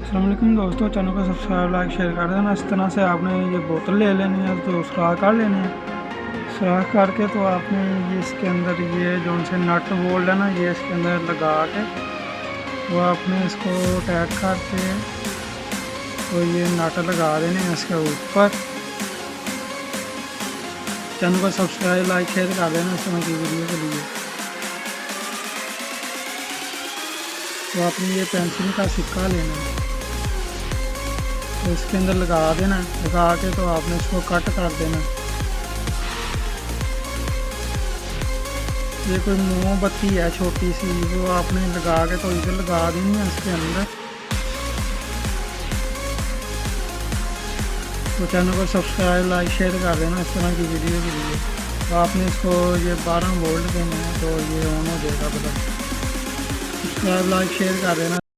अस्सलाम वालेकुम दोस्तों, चैनल को सब्सक्राइब लाइक शेयर कर देना। इस तरह से आपने ये बोतल ले लेनी है, तो सुराख कर लेने हैं। सुराख करके तो आपने ये इसके अंदर ये जो से नट बोल्ट है ना, ये इसके अंदर लगा के वो आपने इसको टाइट करके तो ये नट लगा देने हैं इसके ऊपर। चैनल को सब्सक्राइब लाइक शेयर कर देना इस तरह की वीडियो के लिए। तो आपने ये पेंसिल का सिक्का लेना है, तो इसके अंदर लगा देना। लगा के तो आपने इसको कट कर देना। ये कोई मोमबत्ती है छोटी सी, वो आपने लगा के तो इधर लगा देनी है इसके अंदर। तो चैनल को सब्सक्राइब लाइक शेयर कर देना इस तरह की वीडियो के लिए। तो आपने इसको ये 12 वोल्ट देना है, तो ये ऑन हो जाएगा। पता सब्सक्राइब लाइक शेयर कर देना।